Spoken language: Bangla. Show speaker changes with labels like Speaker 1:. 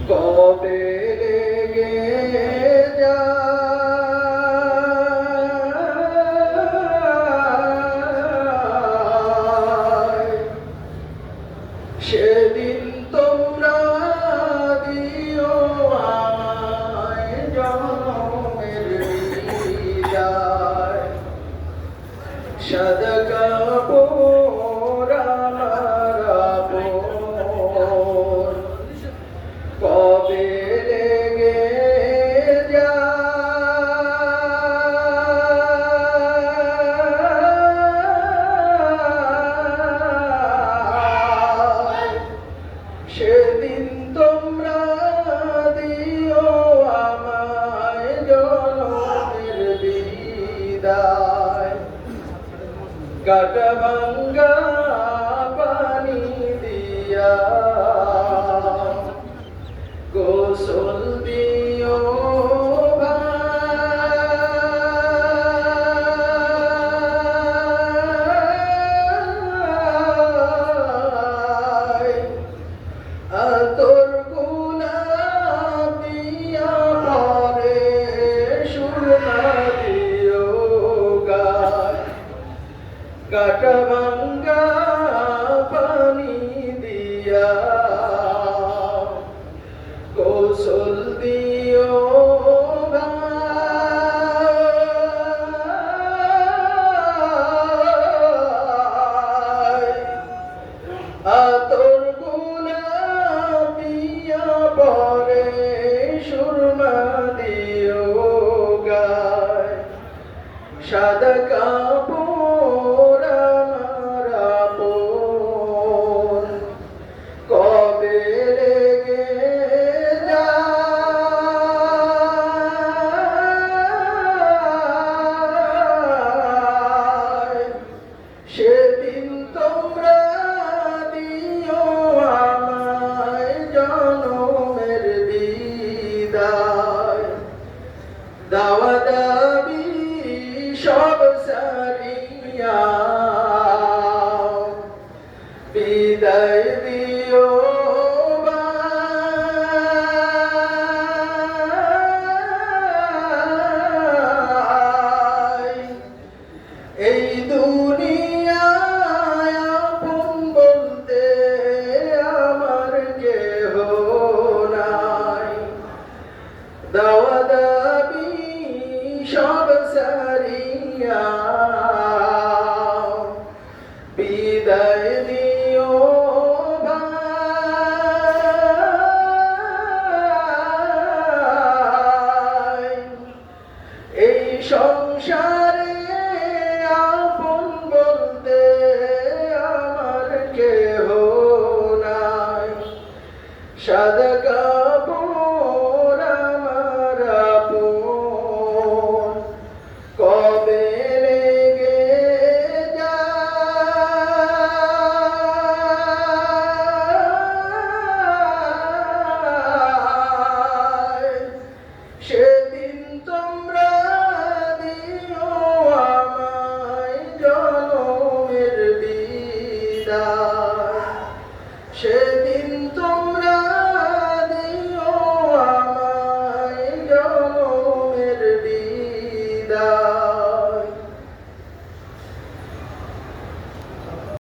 Speaker 1: কবে লেগে যায় সেদিন তোমরা দিও আমায় জনমের বিদায়। সাদা কাপড় আমার আপন কবে লেগে যায় সেদিন তোমরা দিও আমায় জনমের বিদায়। কাটা ভাঙ্গা পানি দিয়া গোসল দিও ভাই। আতর গোলাপ দিয়া পরে সুরমা দিও গায়। কাটা ভাঙ্গা পানি দিয়া গোসল দিও ভাই। আতর গোলাপ দিয়া পরে সুরমা দিও গায়। সাদা কাপড় আমার আপন কবে লেগে যায় সেদিন তোমরা দিও আমায় জনমের বিদায়। দাওয়া দাবি সব সারিয়া বিদায় দিও ভাই। এই দুনিয়ায় আপন বলতে আমার কেহ নাই। দাওয়া দাবি সব সারিয়া বিদায় দিও ভাই। এই সংসারে আপন বলতে আমার কেহ নাই। সাদা কাপড় আমার আপন কবে লেগে যায় সেদিন তোমরা দিও আমায় জনমের বিদায়। সেদিন